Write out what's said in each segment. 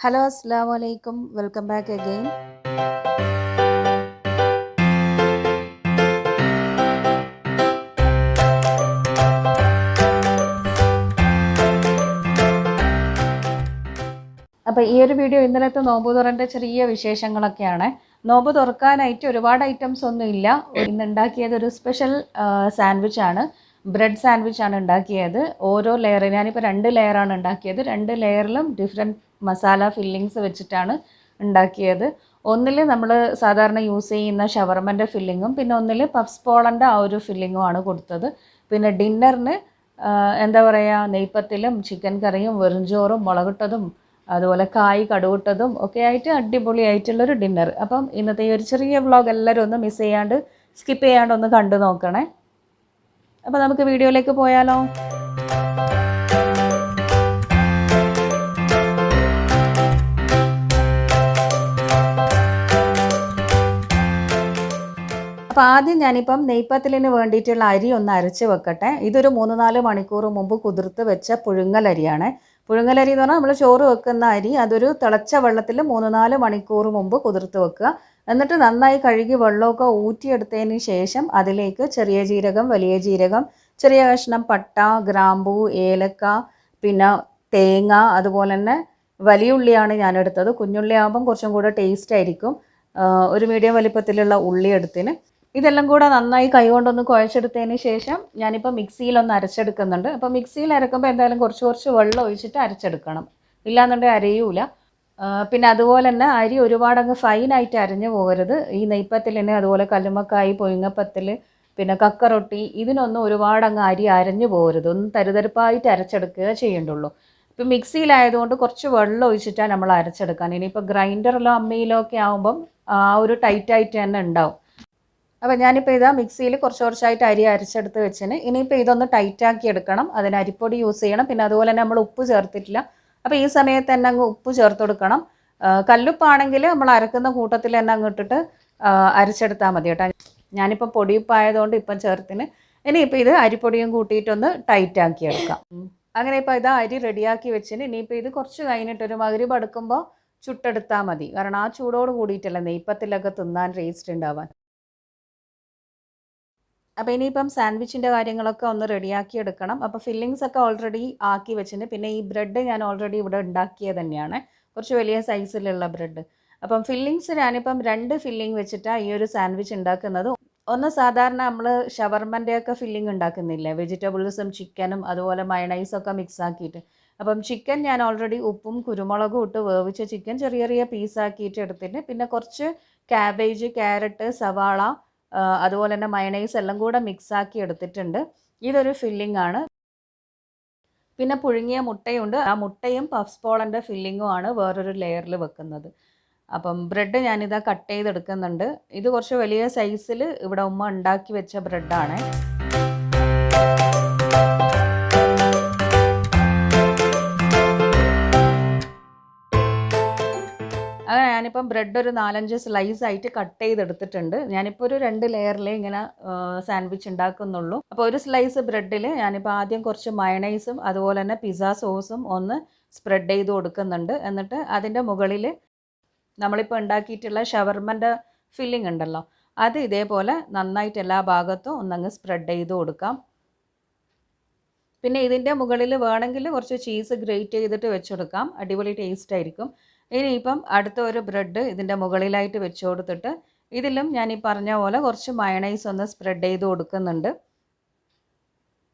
Hello, Assalamu alaikum. Welcome back again. അപ്പോൾ ഈ ഒരു വീഡിയോ ഇന്നലത്തെ നോമ്പ് തുറൻ്റെ ചെറിയ വിശേഷങ്ങളൊക്കെയാണ്. നോമ്പ് തുറക്കാനായിട്ട് ഒരുപാട് ഐറ്റംസ് ഒന്നും ഇല്ല. ഇന്ന് ഉണ്ടാക്കിയത് ഒരു സ്പെഷ്യൽ സാൻഡ്വിച്ചാണ്. ബ്രെഡ് സാൻഡ്വിച്ചാണ് ഉണ്ടാക്കിയത്. ഓരോ ലെയർ ഞാനിപ്പോൾ 2 ലെയറാണ് ഉണ്ടാക്കിയത്. 2 ലെയറിലും ഡിഫറെൻറ്റ് മസാല ഫില്ലിങ്സ് വെച്ചിട്ടാണ് ഉണ്ടാക്കിയത്. ഒന്നിൽ നമ്മൾ സാധാരണ യൂസ് ചെയ്യുന്ന ഷവർമൻ്റെ ഫില്ലിങ്ങും പിന്നെ ഒന്നിൽ പഫ്സ്പോളൻ്റെ ആ ഒരു ഫില്ലിങ്ങുമാണ് കൊടുത്തത്. പിന്നെ ഡിന്നറിന് എന്താ പറയുക, നെയ്പ്പത്തിലും ചിക്കൻ കറിയും വെറുംചോറും മുളകിട്ടതും അതുപോലെ കായ് കടുവിട്ടതും ഒക്കെ ആയിട്ട് അടിപൊളിയായിട്ടുള്ളൊരു ഡിന്നർ. അപ്പം ഇന്നത്തെ ഈ ഒരു ചെറിയ വ്ളോഗ് എല്ലാവരും ഒന്ന് മിസ് ചെയ്യാണ്ട് സ്കിപ്പ് ചെയ്യാണ്ട് ഒന്ന് കണ്ടു നോക്കണേ. അപ്പോൾ നമുക്ക് വീഡിയോയിലേക്ക് പോയാലോ. അപ്പോൾ ആദ്യം ഞാനിപ്പം നെയ്പ്പത്തിലിന് വേണ്ടിയിട്ടുള്ള അരി ഒന്ന് അരച്ച് വെക്കട്ടെ. ഇതൊരു 3-4 മണിക്കൂർ മുമ്പ് കുതിർത്ത് വെച്ച പുഴുങ്ങലരിയാണ്. പുഴുങ്ങലരി എന്ന് പറഞ്ഞാൽ നമ്മൾ ചോറ് വെക്കുന്ന അരി. അതൊരു തിളച്ച വെള്ളത്തിൽ 3-4 മണിക്കൂർ മുമ്പ് കുതിർത്ത് വെക്കുക. എന്നിട്ട് നന്നായി കഴുകി വെള്ളമൊക്കെ ഊറ്റിയെടുത്തതിന് ശേഷം അതിലേക്ക് ചെറിയ ജീരകം, വലിയ ജീരകം, ചെറിയ കഷ്ണം പട്ട, ഗ്രാമ്പൂ, ഏലക്ക, പിന്നെ തേങ്ങ, അതുപോലെ തന്നെ വലിയ ഉള്ളിയാണ് ഞാനെടുത്തത്. കുഞ്ഞുള്ളി ആകുമ്പം കുറച്ചും കൂടെ ടേസ്റ്റ് ആയിരിക്കും. ഒരു മീഡിയം വലിപ്പത്തിലുള്ള ഉള്ളി എടുത്തിന്. ഇതെല്ലാം കൂടെ നന്നായി കൈകൊണ്ടൊന്ന് കുഴച്ചെടുത്തതിന് ശേഷം ഞാനിപ്പോൾ മിക്സിയിലൊന്ന് അരച്ചെടുക്കുന്നുണ്ട്. അപ്പോൾ മിക്സിയിൽ അരക്കുമ്പോൾ എന്തായാലും കുറച്ച് വെള്ളം ഒഴിച്ചിട്ട് അരച്ചെടുക്കണം, ഇല്ലാന്നുണ്ടെങ്കിൽ അരയൂല. പിന്നെ അതുപോലെ തന്നെ അരി ഒരുപാട് അങ്ങ് ഫൈനായിട്ട് അരഞ്ഞു പോകരുത്. ഈ നെയ്പ്പത്തിലിന് അതുപോലെ കല്ലുമ്മക്കായി, പൊയിങ്ങപ്പത്തിൽ, പിന്നെ കക്കറൊട്ടി, ഇതിനൊന്നും ഒരുപാട് അങ്ങ് അരി അരഞ്ഞു പോകരുത്. ഒന്ന് തരുതരിപ്പായിട്ട് അരച്ചെടുക്കുക ചെയ്യേണ്ടുള്ളൂ. ഇപ്പം മിക്സിയിലായതുകൊണ്ട് കുറച്ച് വെള്ളം ഒഴിച്ചിട്ടാണ് നമ്മൾ അരച്ചെടുക്കാൻ. ഇനിയിപ്പോൾ ഗ്രൈൻഡറിലോ അമ്മിയിലോ ഒക്കെ ആകുമ്പം ആ ഒരു ടൈറ്റായിട്ട് തന്നെ ഉണ്ടാവും. അപ്പോൾ ഞാനിപ്പോൾ ഇതാ മിക്സിയിൽ കുറച്ചായിട്ട് അരി അരച്ചെടുത്ത് വെച്ചിന്. ഇനിയിപ്പോൾ ഇതൊന്ന് ടൈറ്റാക്കി എടുക്കണം. അതിന് അരിപ്പൊടി യൂസ് ചെയ്യണം. പിന്നെ അതുപോലെ തന്നെ നമ്മൾ ഉപ്പ് ചേർത്തിട്ടില്ല. അപ്പോൾ ഈ സമയത്ത് തന്നെ അങ്ങ് ഉപ്പ് ചേർത്ത് കൊടുക്കണം. കല്ലുപ്പാണെങ്കിൽ നമ്മൾ അരക്കുന്ന കൂട്ടത്തിൽ തന്നെ അങ്ങ് ഇട്ടിട്ട് അരച്ചെടുത്താൽ മതി കേട്ടോ. ഞാനിപ്പോൾ പൊടിയുപ്പായതുകൊണ്ട് ഇപ്പം ചേർത്തിന്. ഇനിയിപ്പോൾ ഇത് അരിപ്പൊടിയും കൂട്ടിയിട്ടൊന്ന് ടൈറ്റാക്കി എടുക്കാം. അങ്ങനെ ഇപ്പോൾ ഇതാ അരി റെഡിയാക്കി വെച്ചിന്. ഇനിയിപ്പോൾ ഇത് കുറച്ച് കഴിഞ്ഞിട്ടൊരു മഗ്‌രിബ് അടുക്കുമ്പോൾ ചുട്ടെടുത്താൽ മതി. കാരണം ആ ചൂടോട് കൂടിയിട്ടല്ല നെയ്പ്പത്തിലൊക്കെ തിന്നാൻ ടേസ്റ്റ് ഉണ്ടാവാൻ. അപ്പോൾ ഇനിയിപ്പം സാൻഡ്വിച്ചിൻ്റെ കാര്യങ്ങളൊക്കെ ഒന്ന് റെഡിയാക്കി എടുക്കണം. അപ്പോൾ ഫില്ലിങ്സ് ഒക്കെ ഓൾറെഡി ആക്കി വെച്ചിട്ടുണ്ട്. പിന്നെ ഈ ബ്രെഡ് ഞാൻ ഓൾറെഡി ഇവിടെ ഉണ്ടാക്കിയത് തന്നെയാണ്, കുറച്ച് വലിയ സൈസിലുള്ള ബ്രെഡ്. അപ്പം ഫില്ലിങ്സ് ഞാനിപ്പം 2 ഫില്ലിങ് വെച്ചിട്ടാണ് ഈ ഒരു സാൻഡ്വിച്ച് ഉണ്ടാക്കുന്നത്. ഒന്ന് സാധാരണ നമ്മൾ ഷവർമൻ്റെയൊക്കെ ഫില്ലിങ് ഉണ്ടാക്കുന്നില്ലേ, വെജിറ്റബിൾസും ചിക്കനും അതുപോലെ മയണൈസൊക്കെ മിക്സ് ആക്കിയിട്ട്. അപ്പം ചിക്കൻ ഞാൻ ഓൾറെഡി ഉപ്പും കുരുമുളകും ഇട്ട് വേവിച്ച ചിക്കൻ ചെറിയ ചെറിയ പീസാക്കിയിട്ട് എടുത്തിട്ട് പിന്നെ കുറച്ച് ക്യാബേജ്, ക്യാരറ്റ്, സവാള, അതുപോലെ തന്നെ മയണൈസ് എല്ലാം കൂടെ മിക്സാക്കി എടുത്തിട്ടുണ്ട്. ഇതൊരു ഫില്ലിംഗ് ആണ്. പിന്നെ പുഴുങ്ങിയ മുട്ടയുണ്ട്. ആ മുട്ടയും പഫ്സ്പോളൻ്റെ ഫില്ലിങ്ങും ആണ് വേറൊരു ലെയറിൽ വെക്കുന്നത്. അപ്പം ബ്രെഡ് ഞാനിതാ കട്ട് ചെയ്തെടുക്കുന്നുണ്ട്. ഇത് കുറച്ച് വലിയ സൈസിൽ ഇവിടെ ഉമ്മ ഉണ്ടാക്കി വെച്ച ബ്രെഡാണ്. അങ്ങനെ ഞാനിപ്പം ബ്രെഡ് ഒരു 4-5 സ്ലൈസ് ആയിട്ട് കട്ട് ചെയ്തെടുത്തിട്ടുണ്ട്. ഞാനിപ്പോൾ ഒരു 2 ലെയറിലേ ഇങ്ങനെ സാൻഡ്വിച്ച് ഉണ്ടാക്കുന്നുള്ളൂ. അപ്പോൾ ഒരു സ്ലൈസ് ബ്രെഡിൽ ഞാനിപ്പോൾ ആദ്യം കുറച്ച് മയണൈസും അതുപോലെ തന്നെ പിസ്സ സോസും ഒന്ന് സ്പ്രെഡ് ചെയ്ത് കൊടുക്കുന്നുണ്ട്. എന്നിട്ട് അതിൻ്റെ മുകളിൽ നമ്മളിപ്പോൾ ഉണ്ടാക്കിയിട്ടുള്ള ഷവർമൻ്റെ ഫില്ലിംഗ് ഉണ്ടല്ലോ, അത് ഇതേപോലെ നന്നായിട്ട് എല്ലാ ഭാഗത്തും ഒന്നങ്ങ് സ്പ്രെഡ് ചെയ്ത് കൊടുക്കാം. പിന്നെ ഇതിൻ്റെ മുകളിൽ വേണമെങ്കിൽ കുറച്ച് ചീസ് ഗ്രേറ്റ് ചെയ്തിട്ട് വെച്ചെടുക്കാം, അടിപൊളി ടേസ്റ്റ് ആയിരിക്കും. ഇനിയിപ്പം അടുത്ത ഒരു ബ്രെഡ് ഇതിൻ്റെ മുകളിലായിട്ട് വെച്ച് കൊടുത്തിട്ട് ഇതിലും ഞാൻ ഈ പറഞ്ഞ പോലെ കുറച്ച് മയണൈസ് ഒന്ന് സ്പ്രെഡ് ചെയ്ത് കൊടുക്കുന്നുണ്ട്.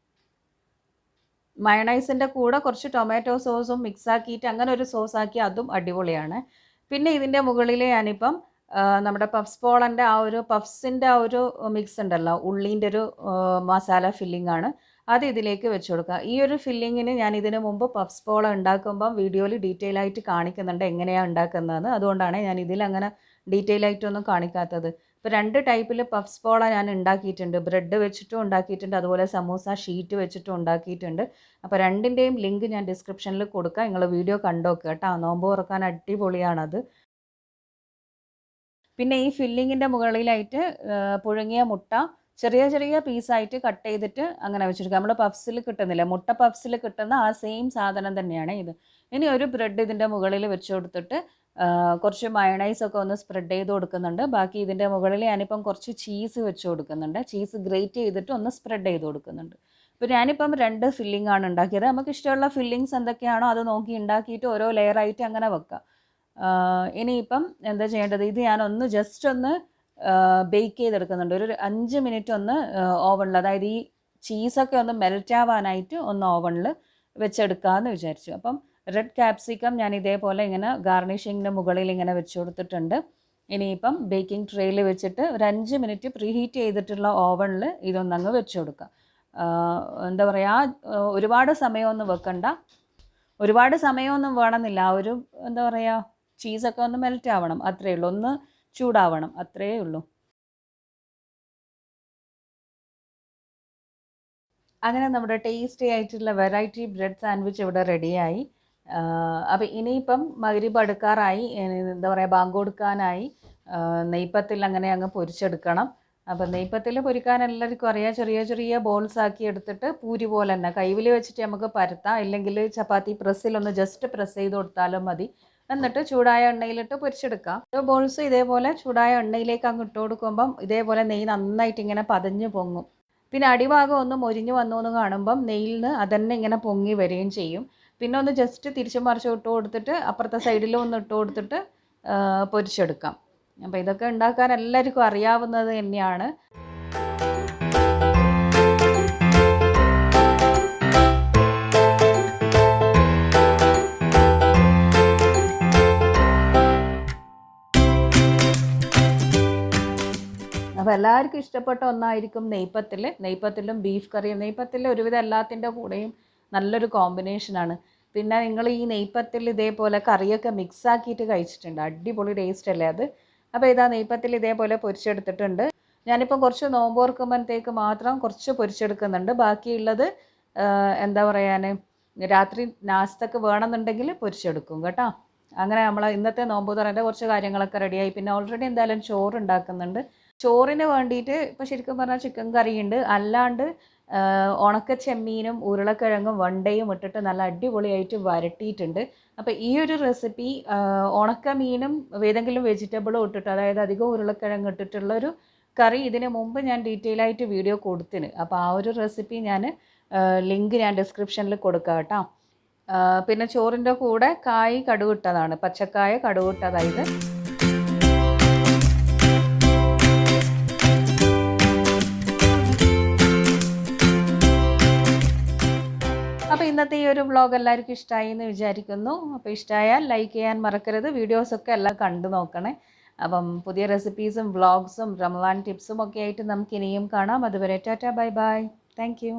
മയണൈസിൻ്റെ കൂടെ കുറച്ച് ടൊമാറ്റോ സോസും മിക്സ് ആക്കിയിട്ട് അങ്ങനെ ഒരു സോസാക്കി, അതും അടിപൊളിയാണ്. പിന്നെ ഇതിൻ്റെ മുകളിൽ ഞാനിപ്പം നമ്മുടെ പഫ്സ്പോളൻ്റെ ആ ഒരു പഫ്സിൻ്റെ ആ ഒരു മിക്സ് ഉണ്ടല്ലോ, ഉള്ളീൻ്റെ ഒരു മസാല ഫില്ലിംഗ് ആണ്, അത് ഇതിലേക്ക് വെച്ച് കൊടുക്കുക. ഈ ഒരു ഫില്ലിങ്ങിന് ഞാൻ ഇതിനു മുമ്പ് പഫ്സ്പോള ഉണ്ടാക്കുമ്പം വീഡിയോയിൽ ഡീറ്റെയിൽ ആയിട്ട് കാണിക്കുന്നുണ്ട് എങ്ങനെയാണ് ഉണ്ടാക്കുന്നതെന്ന്. അതുകൊണ്ടാണ് ഞാൻ ഇതിലങ്ങനെ ഡീറ്റെയിൽ ആയിട്ടൊന്നും കാണിക്കാത്തത്. ഇപ്പോൾ 2 ടൈപ്പിൽ പഫ്സ്പോള ഞാൻ ഉണ്ടാക്കിയിട്ടുണ്ട്. ബ്രെഡ് വെച്ചിട്ടും ഉണ്ടാക്കിയിട്ടുണ്ട്, അതുപോലെ സമൂസ ഷീറ്റ് വെച്ചിട്ടും ഉണ്ടാക്കിയിട്ടുണ്ട്. അപ്പോൾ 2ൻ്റെയും ലിങ്ക് ഞാൻ ഡിസ്ക്രിപ്ഷനിൽ കൊടുക്കാം. നിങ്ങൾ വീഡിയോ കണ്ടോക്കുക കേട്ടോ. നോമ്പ് തുറക്കാൻ അടിപൊളിയാണത്. പിന്നെ ഈ ഫില്ലിങ്ങിൻ്റെ മുകളിലായിട്ട് പുഴുങ്ങിയ മുട്ട ചെറിയ ചെറിയ പീസായിട്ട് കട്ട് ചെയ്തിട്ട് അങ്ങനെ വെച്ചെടുക്കുക. നമ്മൾ പഫ്സിൽ കിട്ടുന്നില്ല, മുട്ട പഫ്സിൽ കിട്ടുന്ന ആ സെയിം സാധനം തന്നെയാണ് ഇത്. ഇനി ഒരു ബ്രെഡ് ഇതിൻ്റെ മുകളിൽ വെച്ച് കൊടുത്തിട്ട് കുറച്ച് മയണൈസൊക്കെ ഒന്ന് സ്പ്രെഡ് ചെയ്ത് കൊടുക്കുന്നുണ്ട്. ബാക്കി ഇതിൻ്റെ മുകളിൽ ഞാനിപ്പം കുറച്ച് ചീസ് വെച്ച് കൊടുക്കുന്നുണ്ട്. ചീസ് ഗ്രേറ്റ് ചെയ്തിട്ട് ഒന്ന് സ്പ്രെഡ് ചെയ്ത് കൊടുക്കുന്നുണ്ട്. അപ്പോൾ ഞാനിപ്പം 2 ഫില്ലിംഗ് ആണ് ഉണ്ടാക്കിയത്. നമുക്ക് ഇഷ്ടമുള്ള ഫില്ലിങ്സ് എന്തൊക്കെയാണോ അത് നോക്കി ഉണ്ടാക്കിയിട്ട് ഓരോ ലെയറായിട്ട് അങ്ങനെ വെക്കാം. ഇനിയിപ്പം എന്താ ചെയ്യേണ്ടത്, ഇത് ഞാനൊന്ന് ജസ്റ്റ് ഒന്ന് ബേക്ക് ചെയ്തെടുക്കുന്നുണ്ട്. ഒരു 5 മിനിറ്റ് ഒന്ന് ഓവണിൽ, അതായത് ഈ ചീസൊക്കെ ഒന്ന് മെൽറ്റ് ആവാനായിട്ട് ഒന്ന് ഓവണിൽ വെച്ചെടുക്കാമെന്ന് വിചാരിച്ചു. അപ്പം റെഡ് ക്യാപ്സിക്കം ഞാൻ ഇതേപോലെ ഇങ്ങനെ ഗാർണിഷിങ്ങിൻ്റെ മുകളിൽ ഇങ്ങനെ വെച്ച് കൊടുത്തിട്ടുണ്ട്. ഇനിയിപ്പം ബേക്കിംഗ് ട്രേയിൽ വെച്ചിട്ട് ഒരു 5 മിനിറ്റ് പ്രീഹീറ്റ് ചെയ്തിട്ടുള്ള ഓവണിൽ ഇതൊന്നങ്ങ് വെച്ച് കൊടുക്കാം. എന്താ പറയുക, ഒരുപാട് സമയമൊന്നും വെക്കണ്ട, ഒരുപാട് സമയമൊന്നും വേണമെന്നില്ല. ഒരു എന്താ പറയുക, ചീസൊക്കെ ഒന്ന് മെൽറ്റ് ആവണം, അത്രയേ ഉള്ളൂ, ഒന്ന് ചൂടാവണം, അത്രയേ ഉള്ളൂ. അങ്ങനെ നമ്മുടെ ടേസ്റ്റി ആയിട്ടുള്ള വെറൈറ്റി ബ്രെഡ് സാൻഡ്വിച്ച് ഇവിടെ റെഡിയായി. അപ്പോൾ ഇനിയിപ്പം മഗ്‌രിബ് അടുക്കാറായി, എന്താ പറയുക, ബാങ്ക് കൊടുക്കാനായി. നെയ്പ്പത്തിൽ അങ്ങനെ അങ്ങ് പൊരിച്ചെടുക്കണം. അപ്പോൾ നെയ്പ്പത്തിൽ പൊരിക്കാൻ എല്ലാവർക്കും അറിയാം. ചെറിയ ചെറിയ ബോൾസ് ആക്കി എടുത്തിട്ട് പൂരി പോലെ തന്നെ കൈവിൽ വെച്ചിട്ട് നമുക്ക് പരത്താം, ഇല്ലെങ്കിൽ ചപ്പാത്തി പ്രസ്സിലൊന്ന് ജസ്റ്റ് പ്രസ് ചെയ്ത് കൊടുത്താലും മതി. എന്നിട്ട് ചൂടായ എണ്ണയിലിട്ട് പൊരിച്ചെടുക്കാം. ബോൾസ് ഇതേപോലെ ചൂടായ എണ്ണയിലേക്ക് അങ്ങ് ഇട്ട് കൊടുക്കുമ്പം ഇതേപോലെ നെയ്യ് നന്നായിട്ട് ഇങ്ങനെ പതഞ്ഞ് പൊങ്ങും. പിന്നെ അടിഭാഗം ഒന്ന് മൊരിഞ്ഞ് വന്നു എന്ന് കാണുമ്പം നെയ്യിൽ നിന്ന് അതന്നെ ഇങ്ങനെ പൊങ്ങി വരികയും ചെയ്യും. പിന്നെ ഒന്ന് ജസ്റ്റ് തിരിച്ചും മറിച്ചും ഇട്ട് കൊടുത്തിട്ട് അപ്പുറത്തെ സൈഡിലും ഒന്ന് ഇട്ട് കൊടുത്തിട്ട് പൊരിച്ചെടുക്കാം. അപ്പോൾ ഇതൊക്കെ ഉണ്ടാക്കാൻ എല്ലാവർക്കും അറിയാവുന്നത് തന്നെയാണ്. അപ്പോൾ എല്ലാവർക്കും ഇഷ്ടപ്പെട്ട ഒന്നായിരിക്കും നെയ്പ്പത്തിലും ബീഫ് കറിയും. നെയ്പ്പത്തിൽ ഒരുവിധം എല്ലാത്തിൻ്റെ കൂടെയും നല്ലൊരു കോമ്പിനേഷനാണ്. പിന്നെ നിങ്ങൾ ഈ നെയ്പ്പത്തിൽ ഇതേപോലെ കറിയൊക്കെ മിക്സ് ആക്കിയിട്ട് കഴിച്ചിട്ടുണ്ട്, അടിപൊളി ടേസ്റ്റ് അല്ലേ അത്. അപ്പോൾ ഇതാ നെയ്പ്പത്തിൽ ഇതേപോലെ പൊരിച്ചെടുത്തിട്ടുണ്ട്. ഞാനിപ്പോൾ കുറച്ച് നോമ്പ് ഓർക്കുമ്പോഴത്തേക്ക് മാത്രം കുറച്ച് പൊരിച്ചെടുക്കുന്നുണ്ട്. ബാക്കിയുള്ളത് എന്താ പറയാൻ, രാത്രി നാസ്തക്ക് വേണമെന്നുണ്ടെങ്കിൽ പൊരിച്ചെടുക്കും കേട്ടോ. അങ്ങനെ നമ്മൾ ഇന്നത്തെ നോമ്പ് തുറൻ്റെ കുറച്ച് കാര്യങ്ങളൊക്കെ റെഡിയായി. പിന്നെ ഓൾറെഡി എന്തായാലും ചോറ് ഉണ്ടാക്കുന്നുണ്ട്. ചോറിന് വേണ്ടിയിട്ട് ഇപ്പോൾ ശരിക്കും പറഞ്ഞാൽ ചിക്കൻ കറിയുണ്ട്, അല്ലാണ്ട് ഉണക്ക ചെമ്മീനും ഉരുളക്കിഴങ്ങും വണ്ടയും ഇട്ടിട്ട് നല്ല അടിപൊളിയായിട്ട് വരട്ടിയിട്ടുണ്ട്. അപ്പോൾ ഈ ഒരു റെസിപ്പി ഉണക്ക മീനും ഏതെങ്കിലും വെജിറ്റബിളും ഇട്ടിട്ട്, അതായത് അധികം ഉരുളക്കിഴങ്ങ് ഇട്ടിട്ടുള്ളൊരു കറി ഇതിന് മുമ്പ് ഞാൻ ഡീറ്റെയിൽ ആയിട്ട് വീഡിയോ കൊടുത്തിന്. അപ്പോൾ ആ ഒരു റെസിപ്പി ലിങ്ക് ഞാൻ ഡിസ്ക്രിപ്ഷനിൽ കൊടുക്കാം കേട്ടോ. പിന്നെ ചോറിൻ്റെ കൂടെ കായ് കടുകിട്ടതാണ്, പച്ചക്കായ കടുകിട്ടതായത്. അപ്പോൾ ഇന്നത്തെ ഈ ഒരു വ്ളോഗ് എല്ലാവർക്കും ഇഷ്ടമായി എന്ന് വിചാരിക്കുന്നു. അപ്പോൾ ഇഷ്ടമായാൽ ലൈക്ക് ചെയ്യാൻ മറക്കരുത്. വീഡിയോസൊക്കെ എല്ലാം കണ്ടു നോക്കണേ. അപ്പം പുതിയ റെസിപ്പീസും വ്ളോഗ്സും റമളാൻ ടിപ്സും ഒക്കെ ആയിട്ട് നമുക്ക് ഇനിയും കാണാം. അതുവരെ Tata bye bye. Thank you.